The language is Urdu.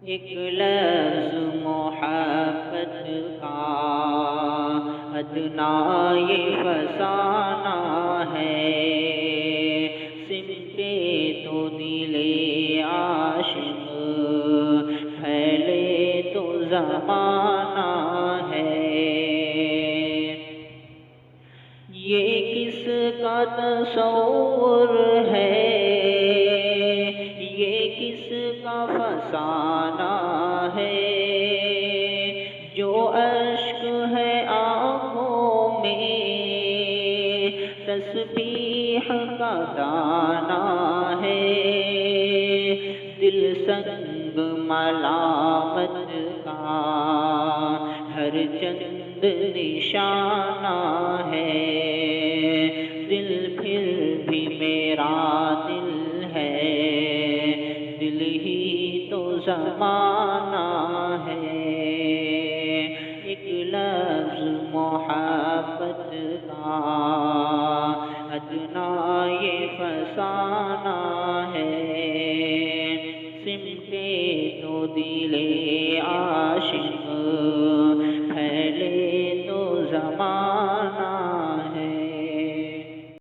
ایک لفظ محبت کا ادنا یہ فسانہ ہے، سمٹے تو دل عاشق پھیلے تو زمانہ ہے۔ یہ کس کا تصور ہے، یہ کس کا فسانہ ہے، جو اشک ہے آنکھوں میں تسبیح کا دانہ ہے، دل سنگ ملامت کا ہر چند نشانہ ہے، دل پھر بھی میرا دل ہے، دل ہی تو زمانہ ہے۔ ایک لفظ محبت کا ادنا یہ فسانہ ہے، سمٹے تو دل عاشق